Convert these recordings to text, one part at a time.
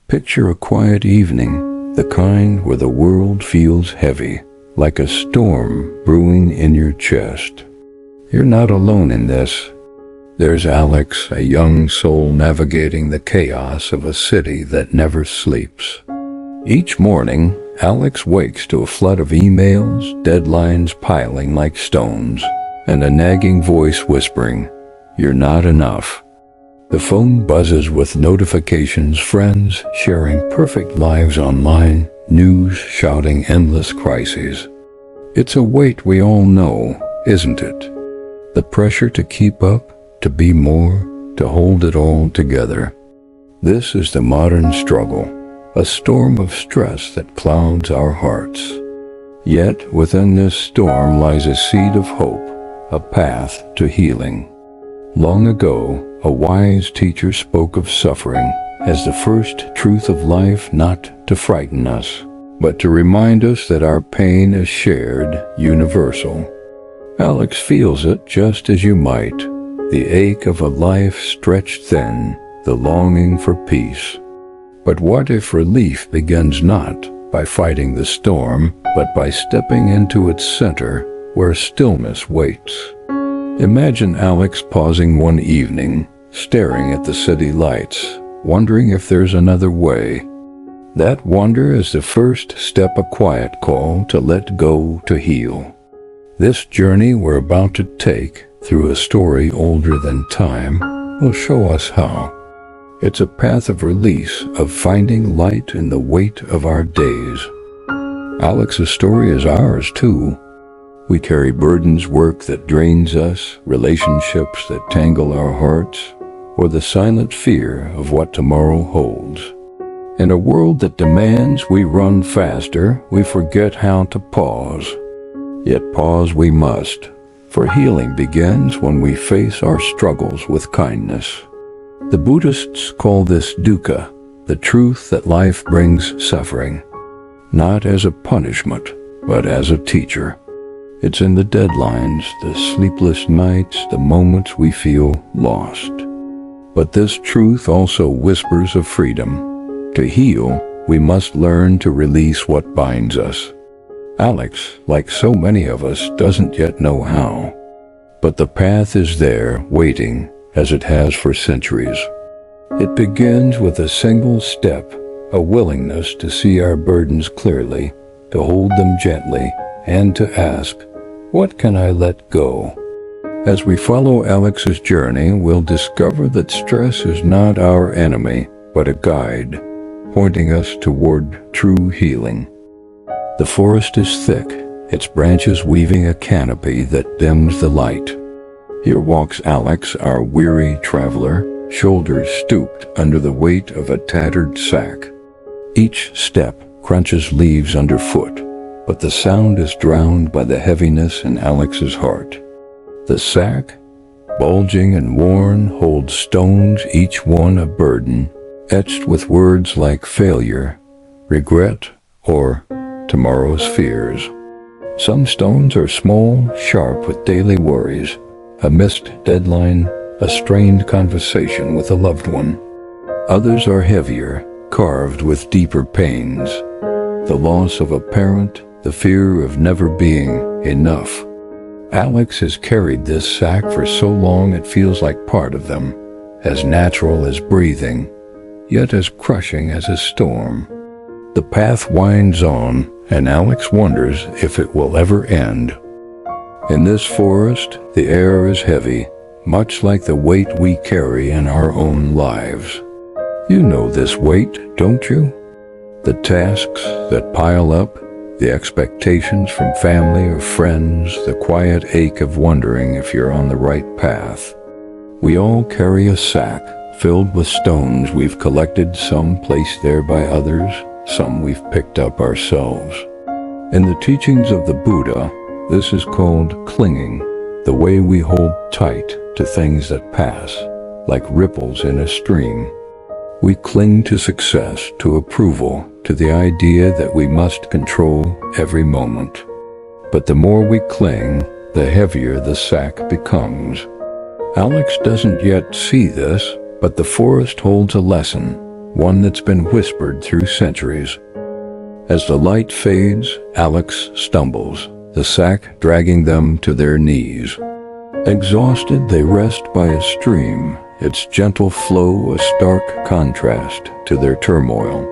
Picture a quiet evening, the kind where the world feels heavy, like a storm brewing in your chest. You're not alone in this. There's Alex, a young soul navigating the chaos of a city that never sleeps. Each morning, Alex wakes to a flood of emails, deadlines piling like stones, and a nagging voice whispering, "You're not enough." The phone buzzes with notifications, friends sharing perfect lives online, news shouting endless crises. It's a weight we all know, isn't it? The pressure to keep up, to be more, to hold it all together. This is the modern struggle, a storm of stress that clouds our hearts. Yet within this storm lies a seed of hope, a path to healing. Long ago, a wise teacher spoke of suffering as the first truth of life, not to frighten us, but to remind us that our pain is shared, universal. Alex feels it just as you might, the ache of a life stretched thin, the longing for peace. But what if relief begins not by fighting the storm, but by stepping into its center where stillness waits? Imagine Alex pausing one evening, staring at the city lights, wondering if there's another way. That wonder is the first step, a quiet call to let go, to heal. This journey we're about to take through a story older than time will show us how. It's a path of release, of finding light in the weight of our days. Alex's story is ours too. We carry burdens, work that drains us, relationships that tangle our hearts, or the silent fear of what tomorrow holds. In a world that demands we run faster, we forget how to pause. Yet pause we must, for healing begins when we face our struggles with kindness. The Buddhists call this dukkha, the truth that life brings suffering, not as a punishment, but as a teacher. It's in the deadlines, the sleepless nights, the moments we feel lost. But this truth also whispers of freedom. To heal, we must learn to release what binds us. Alex, like so many of us, doesn't yet know how. But the path is there, waiting, as it has for centuries. It begins with a single step, a willingness to see our burdens clearly, to hold them gently, and to ask, what can I let go? As we follow Alex's journey, we'll discover that stress is not our enemy, but a guide, pointing us toward true healing. The forest is thick, its branches weaving a canopy that dims the light. Here walks Alex, our weary traveler, shoulders stooped under the weight of a tattered sack. Each step crunches leaves underfoot, but the sound is drowned by the heaviness in Alex's heart. The sack, bulging and worn, holds stones, each one a burden, etched with words like failure, regret, or tomorrow's fears. Some stones are small, sharp with daily worries, a missed deadline, a strained conversation with a loved one. Others are heavier, carved with deeper pains, the loss of a parent, the fear of never being enough. Alex has carried this sack for so long it feels like part of them, as natural as breathing, yet as crushing as a storm. The path winds on, and Alex wonders if it will ever end. In this forest, the air is heavy, much like the weight we carry in our own lives. You know this weight, don't you? The tasks that pile up, the expectations from family or friends, the quiet ache of wondering if you're on the right path. We all carry a sack filled with stones we've collected, some placed there by others, some we've picked up ourselves. In the teachings of the Buddha, this is called clinging, the way we hold tight to things that pass, like ripples in a stream. We cling to success, to approval, to the idea that we must control every moment. But the more we cling, the heavier the sack becomes. Alex doesn't yet see this, but the forest holds a lesson, one that's been whispered through centuries. As the light fades, Alex stumbles, the sack dragging them to their knees. Exhausted, they rest by a stream, its gentle flow a stark contrast to their turmoil.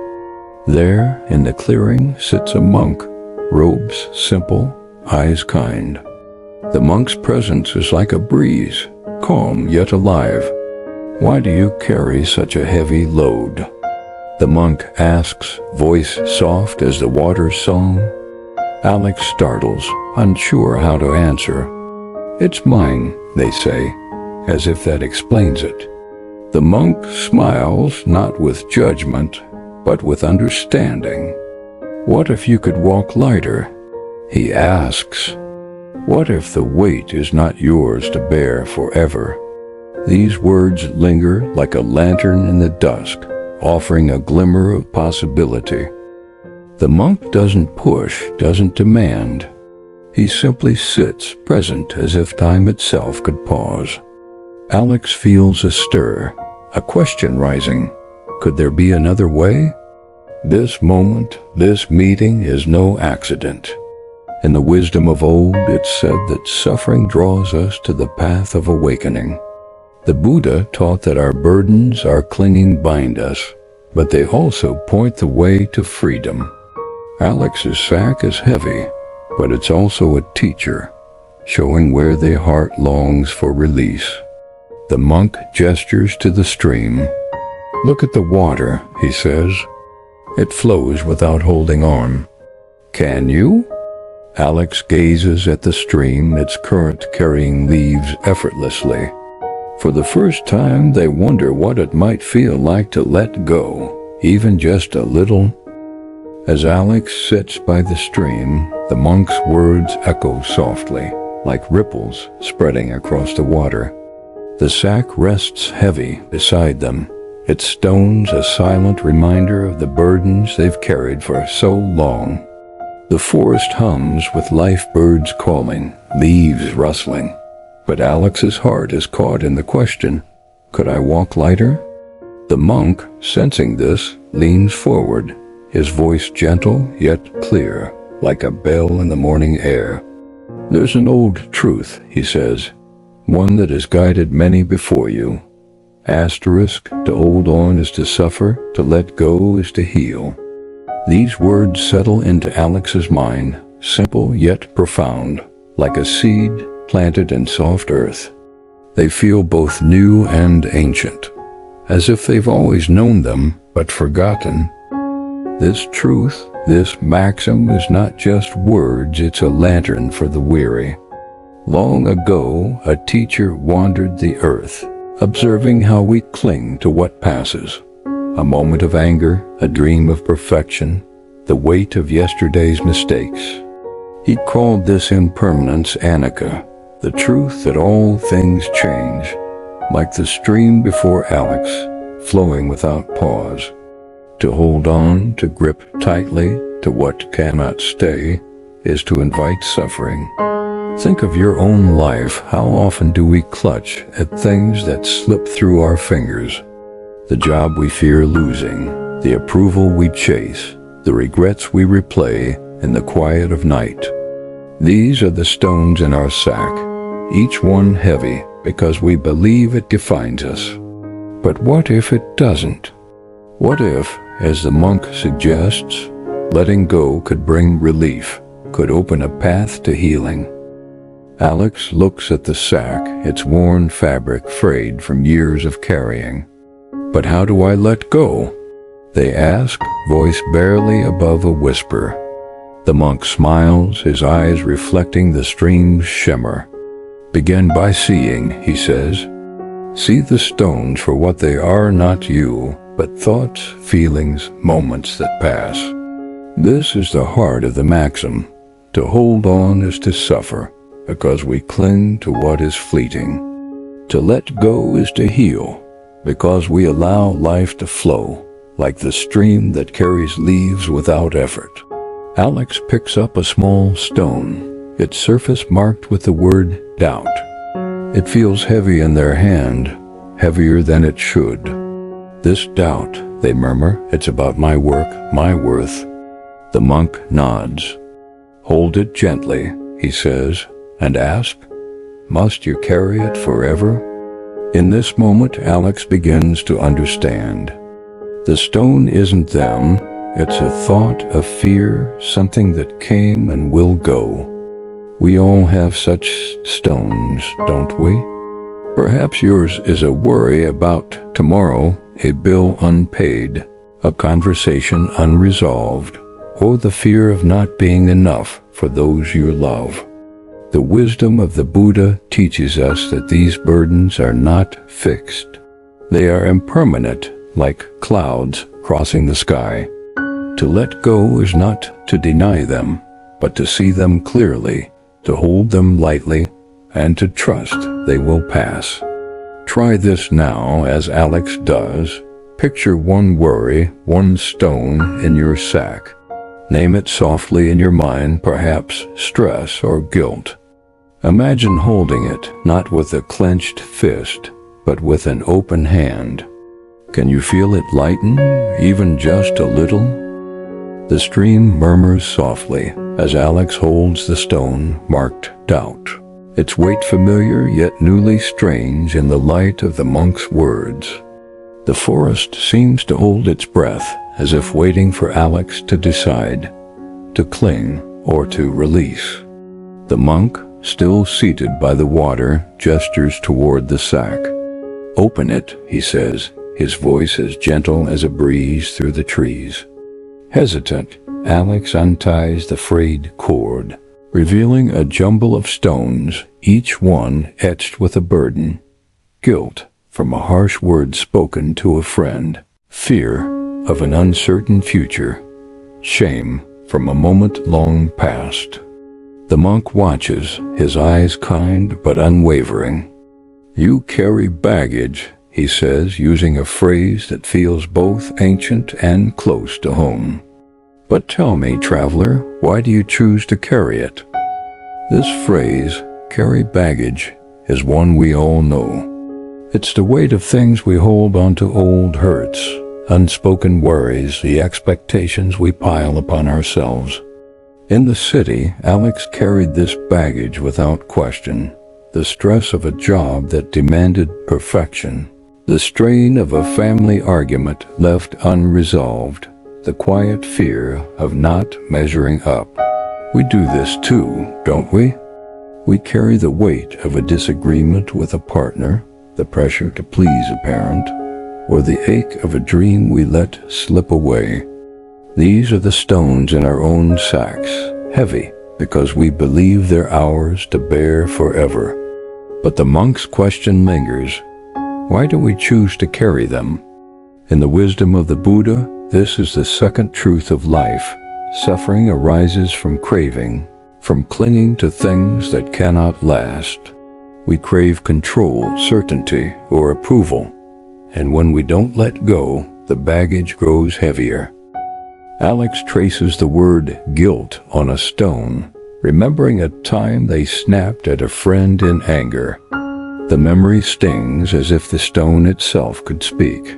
There, in the clearing, sits a monk, robes simple, eyes kind. The monk's presence is like a breeze, calm yet alive. "Why do you carry such a heavy load?" the monk asks, voice soft as the water's song. Alex startles, unsure how to answer. "It's mine," they say, as if that explains it. The monk smiles, not with judgment, but with understanding. "What if you could walk lighter?" he asks. "What if the weight is not yours to bear forever?" These words linger like a lantern in the dusk, offering a glimmer of possibility. The monk doesn't push, doesn't demand. He simply sits, present as if time itself could pause. Alex feels a stir, a question rising. Could there be another way? This moment, this meeting is no accident. In the wisdom of old, it's said that suffering draws us to the path of awakening. The Buddha taught that our burdens, our clinging bind us, but they also point the way to freedom. Alex's sack is heavy, but it's also a teacher, showing where their heart longs for release. The monk gestures to the stream. "Look at the water," he says. "It flows without holding on." "Can you?" Alex gazes at the stream, its current carrying leaves effortlessly. For the first time, they wonder what it might feel like to let go, even just a little. As Alex sits by the stream, the monk's words echo softly, like ripples spreading across the water. The sack rests heavy beside them, its stones a silent reminder of the burdens they've carried for so long. The forest hums with life birds calling, leaves rustling. But Alex's heart is caught in the question, could I walk lighter? The monk, sensing this, leans forward, his voice gentle yet clear, like a bell in the morning air. "There's an old truth," he says, "one that has guided many before you. Asterisk, to hold on is to suffer, to let go is to heal." These words settle into Alex's mind, simple yet profound, like a seed planted in soft earth. They feel both new and ancient, as if they've always known them but forgotten. This truth, this maxim is not just words, it's a lantern for the weary. Long ago, a teacher wandered the earth, observing how we cling to what passes. A moment of anger, a dream of perfection, the weight of yesterday's mistakes. He called this impermanence anicca, the truth that all things change, like the stream before Alex, flowing without pause. To hold on, to grip tightly to what cannot stay, is to invite suffering. Think of your own life. How often do we clutch at things that slip through our fingers? The job we fear losing, the approval we chase, the regrets we replay in the quiet of night. These are the stones in our sack, each one heavy because we believe it defines us. But what if it doesn't? What if, as the monk suggests, letting go could bring relief, could open a path to healing? Alex looks at the sack, its worn fabric frayed from years of carrying. "But how do I let go?" they ask, voice barely above a whisper. The monk smiles, his eyes reflecting the stream's shimmer. "Begin by seeing," he says. "See the stones for what they are, not you, but thoughts, feelings, moments that pass." This is the heart of the maxim. To hold on is to suffer, because we cling to what is fleeting. To let go is to heal, because we allow life to flow, like the stream that carries leaves without effort. Alex picks up a small stone, its surface marked with the word doubt. It feels heavy in their hand, heavier than it should. This doubt, they murmur. It's about my work, my worth. The monk nods. Hold it gently, he says, and asks, must you carry it forever? In this moment, Alex begins to understand. The stone isn't them, it's a thought, a fear, something that came and will go. We all have such stones, don't we? Perhaps yours is a worry about tomorrow, a bill unpaid, a conversation unresolved, or the fear of not being enough for those you love. The wisdom of the Buddha teaches us that these burdens are not fixed. They are impermanent, like clouds crossing the sky. To let go is not to deny them, but to see them clearly, to hold them lightly, and to trust they will pass. Try this now, as Alex does. Picture one worry, one stone in your sack. Name it softly in your mind, perhaps stress or guilt. Imagine holding it, not with a clenched fist, but with an open hand. Can you feel it lighten, even just a little? The stream murmurs softly as Alex holds the stone marked doubt. Its weight familiar yet newly strange in the light of the monk's words. The forest seems to hold its breath as if waiting for Alex to decide, to cling or to release. The monk, still seated by the water, gestures toward the sack. Open it, he says, his voice as gentle as a breeze through the trees. Hesitant, Alex unties the frayed cord, revealing a jumble of stones, each one etched with a burden. Guilt from a harsh word spoken to a friend, fear of an uncertain future, shame from a moment long past. The monk watches, his eyes kind but unwavering. You carry baggage, he says, using a phrase that feels both ancient and close to home. But tell me, traveler, why do you choose to carry it? This phrase, carry baggage, is one we all know. It's the weight of things we hold onto, old hurts, unspoken worries, the expectations we pile upon ourselves. In the city, Alex carried this baggage without question. The stress of a job that demanded perfection. The strain of a family argument left unresolved. The quiet fear of not measuring up. We do this too, don't we? We carry the weight of a disagreement with a partner, the pressure to please a parent, or the ache of a dream we let slip away. These are the stones in our own sacks, heavy because we believe they're ours to bear forever. But the monk's question lingers. Why do we choose to carry them? In the wisdom of the Buddha, this is the second truth of life. Suffering arises from craving, from clinging to things that cannot last. We crave control, certainty, or approval. And when we don't let go, the baggage grows heavier. Alex traces the word guilt on a stone, remembering a time they snapped at a friend in anger. The memory stings as if the stone itself could speak.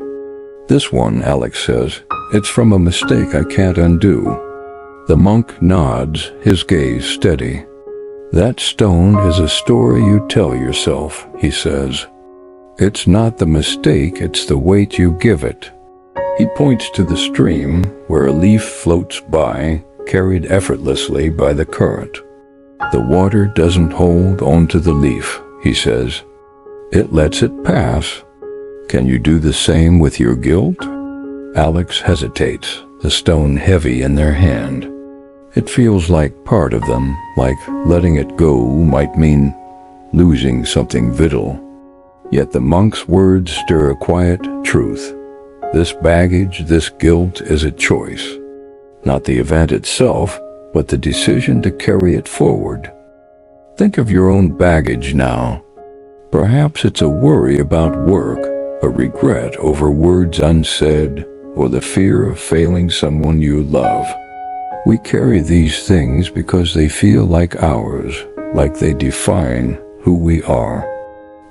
This one, Alex says, it's from a mistake I can't undo. The monk nods, his gaze steady. That stone is a story you tell yourself, he says. It's not the mistake, it's the weight you give it. He points to the stream where a leaf floats by, carried effortlessly by the current. The water doesn't hold onto the leaf, he says. It lets it pass. Can you do the same with your guilt? Alex hesitates, the stone heavy in their hand. It feels like part of them, like letting it go might mean losing something vital. Yet the monk's words stir a quiet truth. This baggage, this guilt is a choice. Not the event itself, but the decision to carry it forward. Think of your own baggage now. Perhaps it's a worry about work, a regret over words unsaid, or the fear of failing someone you love. We carry these things because they feel like ours, like they define who we are.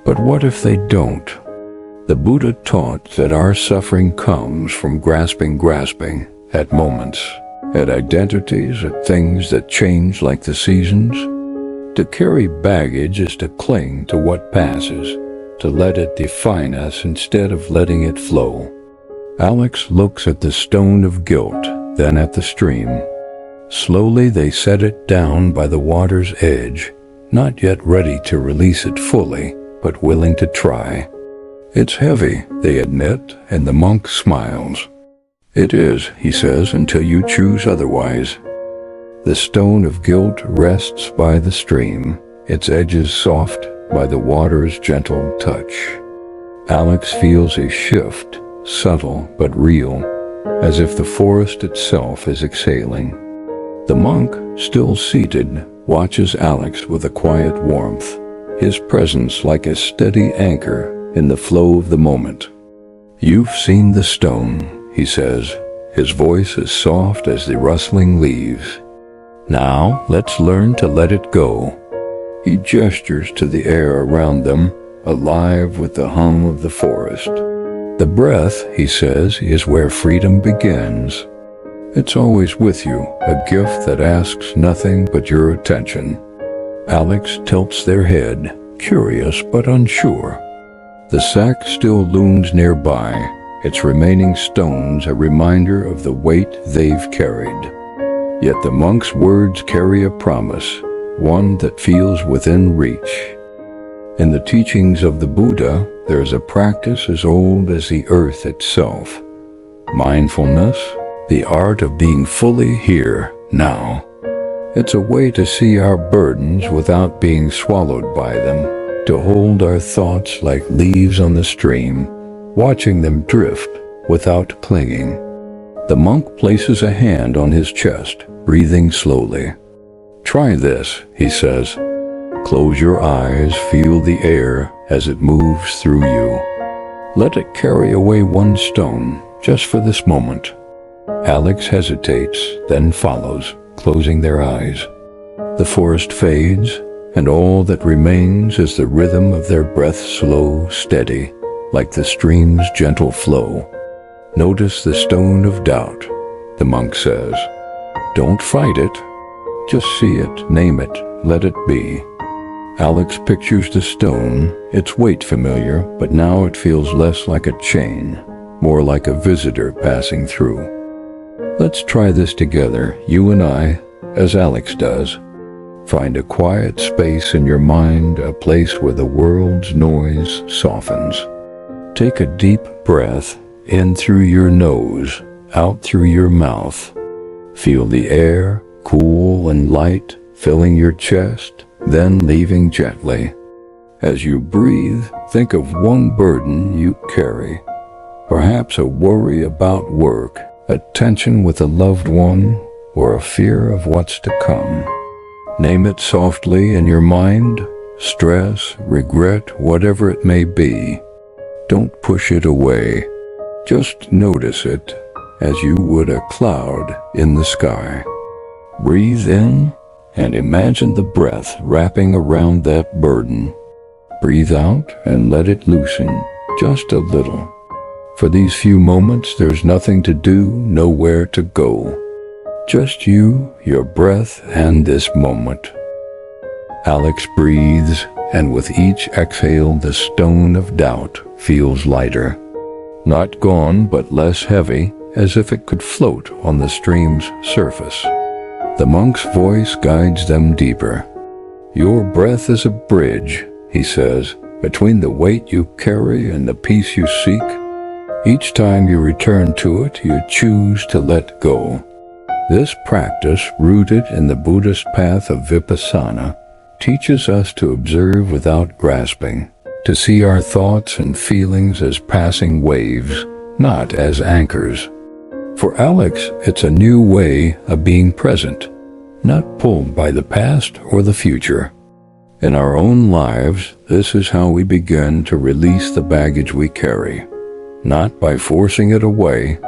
But what if they don't? The Buddha taught that our suffering comes from grasping at moments, at identities, at things that change like the seasons. To carry baggage is to cling to what passes, to let it define us instead of letting it flow. Alex looks at the stone of guilt, then at the stream. Slowly they set it down by the water's edge, not yet ready to release it fully, but willing to try. It's heavy, they admit, and the monk smiles. It is, he says, until you choose otherwise. The stone of guilt rests by the stream, its edges soft by the water's gentle touch. Alex feels a shift, subtle but real, as if the forest itself is exhaling. The monk, still seated, watches Alex with a quiet warmth, his presence like a steady anchor in the flow of the moment. You've seen the stone, he says, his voice as soft as the rustling leaves. Now let's learn to let it go. He gestures to the air around them, alive with the hum of the forest. The breath, he says, is where freedom begins. It's always with you, a gift that asks nothing but your attention. Alex tilts their head, curious but unsure. The sack still looms nearby, its remaining stones a reminder of the weight they've carried. Yet the monk's words carry a promise, one that feels within reach. In the teachings of the Buddha, there's a practice as old as the earth itself. Mindfulness, the art of being fully here, now. It's a way to see our burdens without being swallowed by them, to hold our thoughts like leaves on the stream, watching them drift without clinging. The monk places a hand on his chest, breathing slowly. Try this, he says. Close your eyes, feel the air as it moves through you. Let it carry away one stone, just for this moment. Alex hesitates, then follows, closing their eyes. The forest fades, and all that remains is the rhythm of their breath, slow, steady, like the stream's gentle flow. Notice the stone of doubt, the monk says. Don't fight it. Just see it, name it, let it be. Alex pictures the stone, its weight familiar, but now it feels less like a chain, more like a visitor passing through. Let's try this together, you and I, as Alex does. Find a quiet space in your mind, a place where the world's noise softens. Take a deep breath, in through your nose, out through your mouth. Feel the air, cool and light, filling your chest, then leaving gently. As you breathe, think of one burden you carry. Perhaps a worry about work, a tension with a loved one, or a fear of what's to come. Name it softly in your mind, stress, regret, whatever it may be. Don't push it away. Just notice it as you would a cloud in the sky. Breathe in and imagine the breath wrapping around that burden. Breathe out and let it loosen just a little. For these few moments, there's nothing to do, nowhere to go. Just you, your breath, and this moment. Alex breathes, and with each exhale, the stone of doubt feels lighter. Not gone, but less heavy, as if it could float on the stream's surface. The monk's voice guides them deeper. Your breath is a bridge, he says, between the weight you carry and the peace you seek. Each time you return to it, you choose to let go. This practice, rooted in the Buddhist path of Vipassana, teaches us to observe without grasping, to see our thoughts and feelings as passing waves, not as anchors. For Alex, it's a new way of being present, not pulled by the past or the future. In our own lives, this is how we begin to release the baggage we carry, not by forcing it away,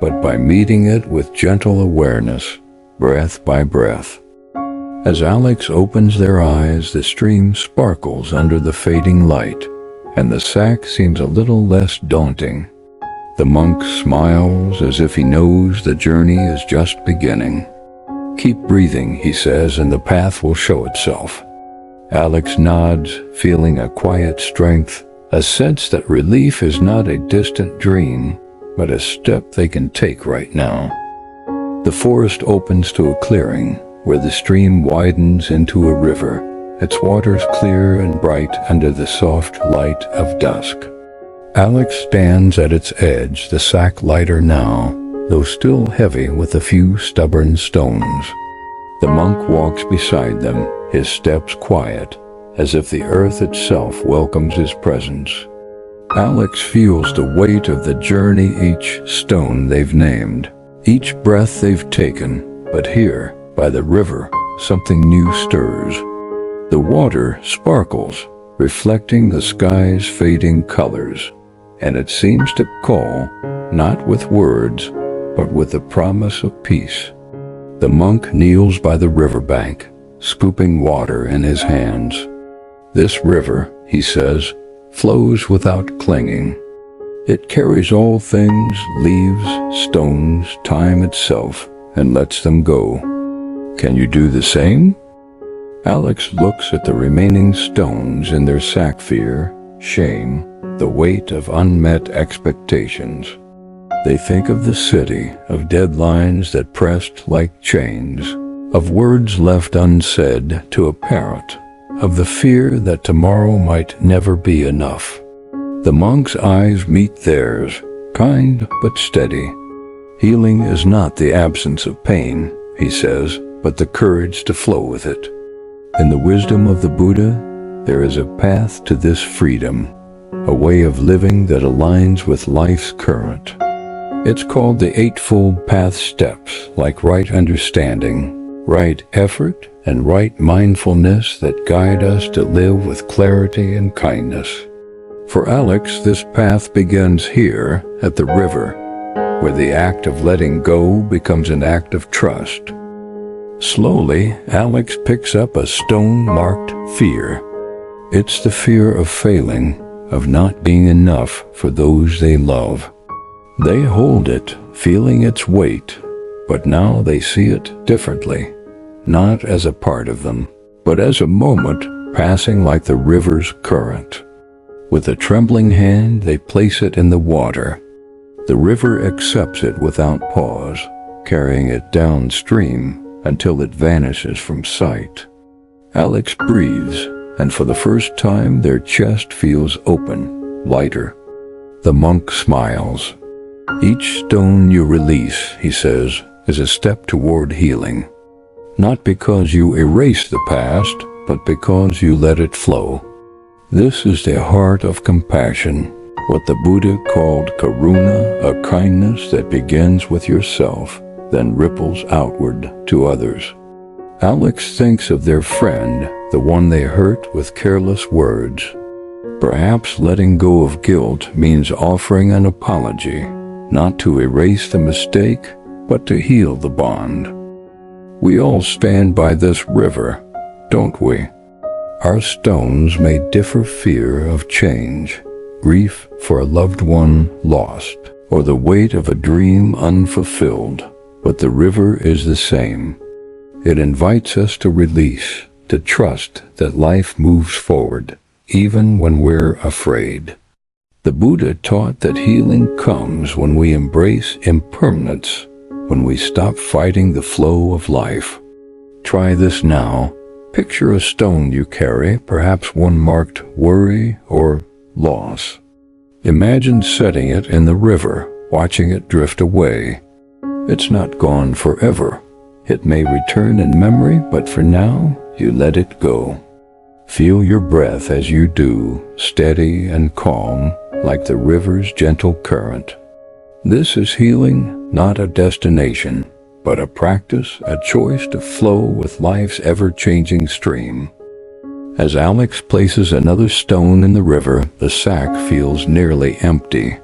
but by meeting it with gentle awareness, breath by breath. As Alex opens their eyes, the stream sparkles under the fading light, and the sack seems a little less daunting. The monk smiles as if he knows the journey is just beginning. "Keep breathing," he says, "and the path will show itself." Alex nods, feeling a quiet strength, a sense that relief is not a distant dream, but a step they can take right now. The forest opens to a clearing, where the stream widens into a river, its waters clear and bright under the soft light of dusk. Alex stands at its edge, the sack lighter now, though still heavy with a few stubborn stones. The monk walks beside them, his steps quiet, as if the earth itself welcomes his presence. Alex feels the weight of the journey, each stone they've named, each breath they've taken, but here, by the river, something new stirs. The water sparkles, reflecting the sky's fading colors, and it seems to call, not with words, but with the promise of peace. The monk kneels by the riverbank, scooping water in his hands. "This river," he says, "flows without clinging. It carries all things, leaves, stones, time itself, and lets them go. Can you do the same?" Alex looks at the remaining stones in their sack. Fear, shame, the weight of unmet expectations. They think of the city, of deadlines that pressed like chains, of words left unsaid to a parrot, of the fear that tomorrow might never be enough. The monk's eyes meet theirs, kind but steady. "Healing is not the absence of pain," he says, "but the courage to flow with it. In the wisdom of the Buddha, there is a path to this freedom, a way of living that aligns with life's current. It's called the Eightfold Path steps, like right understanding, right effort, and right mindfulness that guide us to live with clarity and kindness." For Alex, this path begins here, at the river, where the act of letting go becomes an act of trust. Slowly, Alex picks up a stone-marked fear. It's the fear of failing, of not being enough for those they love. They hold it, feeling its weight, but now they see it differently, not as a part of them, but as a moment passing like the river's current. With a trembling hand, they place it in the water. The river accepts it without pause, carrying it downstream until it vanishes from sight. Alex breathes, and for the first time their chest feels open, lighter. The monk smiles. "Each stone you release," he says, "is a step toward healing. Not because you erase the past, but because you let it flow. This is the heart of compassion, what the Buddha called karuna, a kindness that begins with yourself, then ripples outward to others." Alex thinks of their friend, the one they hurt with careless words. Perhaps letting go of guilt means offering an apology, not to erase the mistake, but to heal the bond. We all stand by this river, don't we? Our stones may differ: fear of change, grief for a loved one lost, or the weight of a dream unfulfilled, but the river is the same. It invites us to release, to trust that life moves forward, even when we're afraid. The Buddha taught that healing comes when we embrace impermanence, when we stop fighting the flow of life. Try this now. Picture a stone you carry, perhaps one marked worry or loss. Imagine setting it in the river, watching it drift away. It's not gone forever. It may return in memory, but for now, you let it go. Feel your breath as you do, steady and calm, like the river's gentle current. This is healing, not a destination, but a practice, a choice to flow with life's ever-changing stream. As Alex places another stone in the river, the sack feels nearly empty.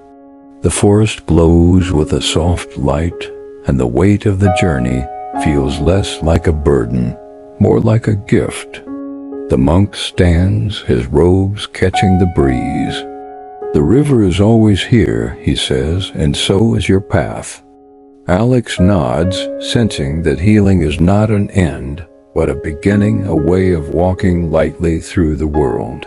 The forest glows with a soft light, and the weight of the journey feels less like a burden, more like a gift. The monk stands, his robes catching the breeze. The river is always here, he says, and so is your path. Alex nods, sensing that healing is not an end, but a beginning, a way of walking lightly through the world.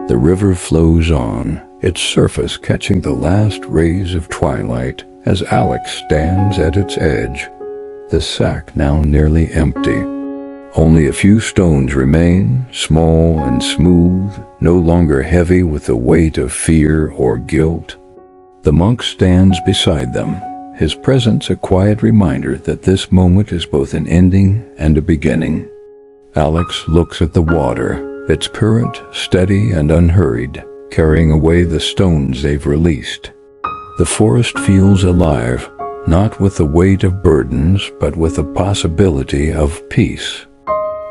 The river flows on, its surface catching the last rays of twilight as Alex stands at its edge, the sack now nearly empty. Only a few stones remain, small and smooth, no longer heavy with the weight of fear or guilt. The monk stands beside them, his presence a quiet reminder that this moment is both an ending and a beginning. Alex looks at the water, its current steady and unhurried, carrying away the stones they've released. The forest feels alive, not with the weight of burdens, but with the possibility of peace.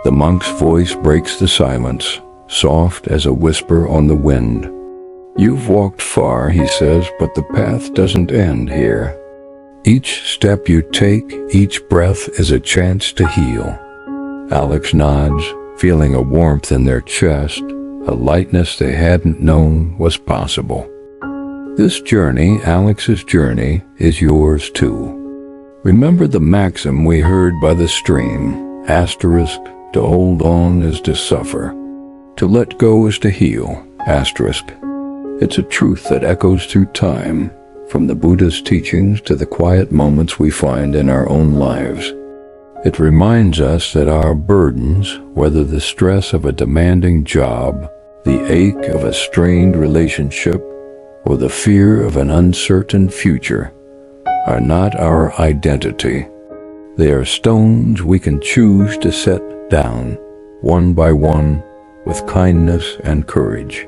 The monk's voice breaks the silence, soft as a whisper on the wind. You've walked far, he says, but the path doesn't end here. Each step you take, each breath is a chance to heal. Alex nods, feeling a warmth in their chest, a lightness they hadn't known was possible. This journey, Alex's journey, is yours too. Remember the maxim we heard by the stream, asterisk, to hold on is to suffer. To let go is to heal, asterisk. It's a truth that echoes through time, from the Buddha's teachings to the quiet moments we find in our own lives. It reminds us that our burdens, whether the stress of a demanding job, the ache of a strained relationship, or the fear of an uncertain future, are not our identity. They are stones we can choose to set down, one by one, with kindness and courage.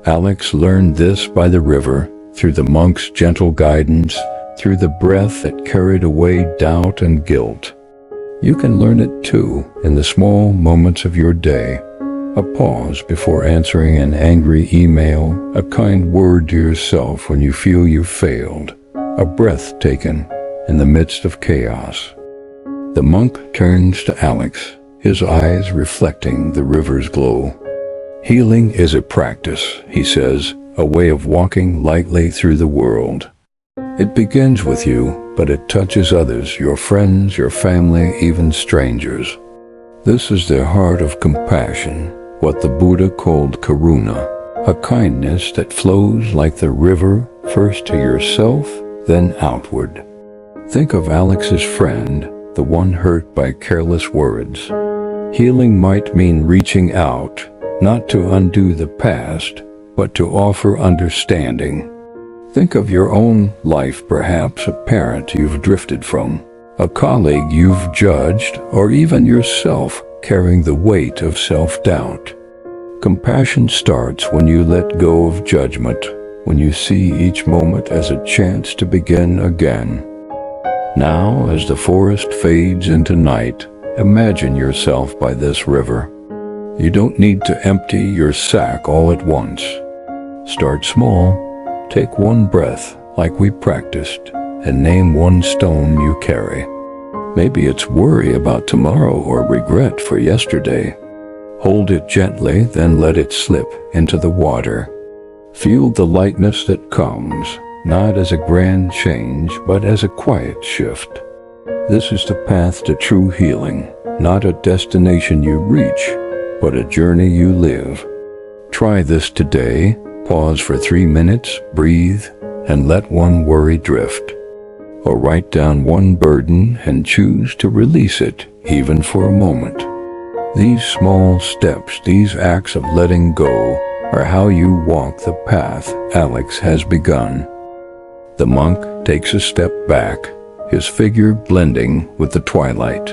Alex learned this by the river, through the monk's gentle guidance, through the breath that carried away doubt and guilt. You can learn it too, in the small moments of your day. A pause before answering an angry email, a kind word to yourself when you feel you've failed, a breath taken in the midst of chaos. The monk turns to Alex, his eyes reflecting the river's glow. Healing is a practice, he says, a way of walking lightly through the world. It begins with you, but it touches others, your friends, your family, even strangers. This is the heart of compassion, what the Buddha called karuna, a kindness that flows like the river, first to yourself, then outward. Think of Alex's friend, the one hurt by careless words. Healing might mean reaching out, not to undo the past, but to offer understanding. Think of your own life, perhaps a parent you've drifted from, a colleague you've judged, or even yourself carrying the weight of self-doubt. Compassion starts when you let go of judgment, when you see each moment as a chance to begin again. Now, as the forest fades into night, imagine yourself by this river. You don't need to empty your sack all at once. Start small, take one breath like we practiced, and name one stone you carry. Maybe it's worry about tomorrow or regret for yesterday. Hold it gently, then let it slip into the water. Feel the lightness that comes, not as a grand change, but as a quiet shift. This is the path to true healing, not a destination you reach, but a journey you live. Try this today. Pause for 3 minutes, breathe, and let one worry drift. Or write down one burden and choose to release it, even for a moment. These small steps, these acts of letting go, are how you walk the path Alex has begun. The monk takes a step back, his figure blending with the twilight.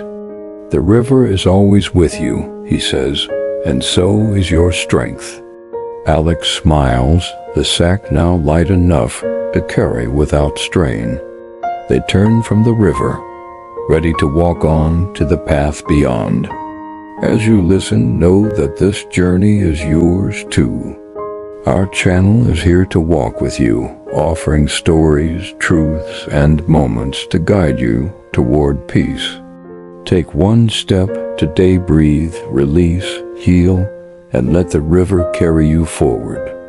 The river is always with you, he says, and so is your strength. Alex smiles, the sack now light enough to carry without strain. They turn from the river, ready to walk on to the path beyond. As you listen, know that this journey is yours too. Our channel is here to walk with you, offering stories, truths, and moments to guide you toward peace. Take one step today, breathe, release, heal, and let the river carry you forward.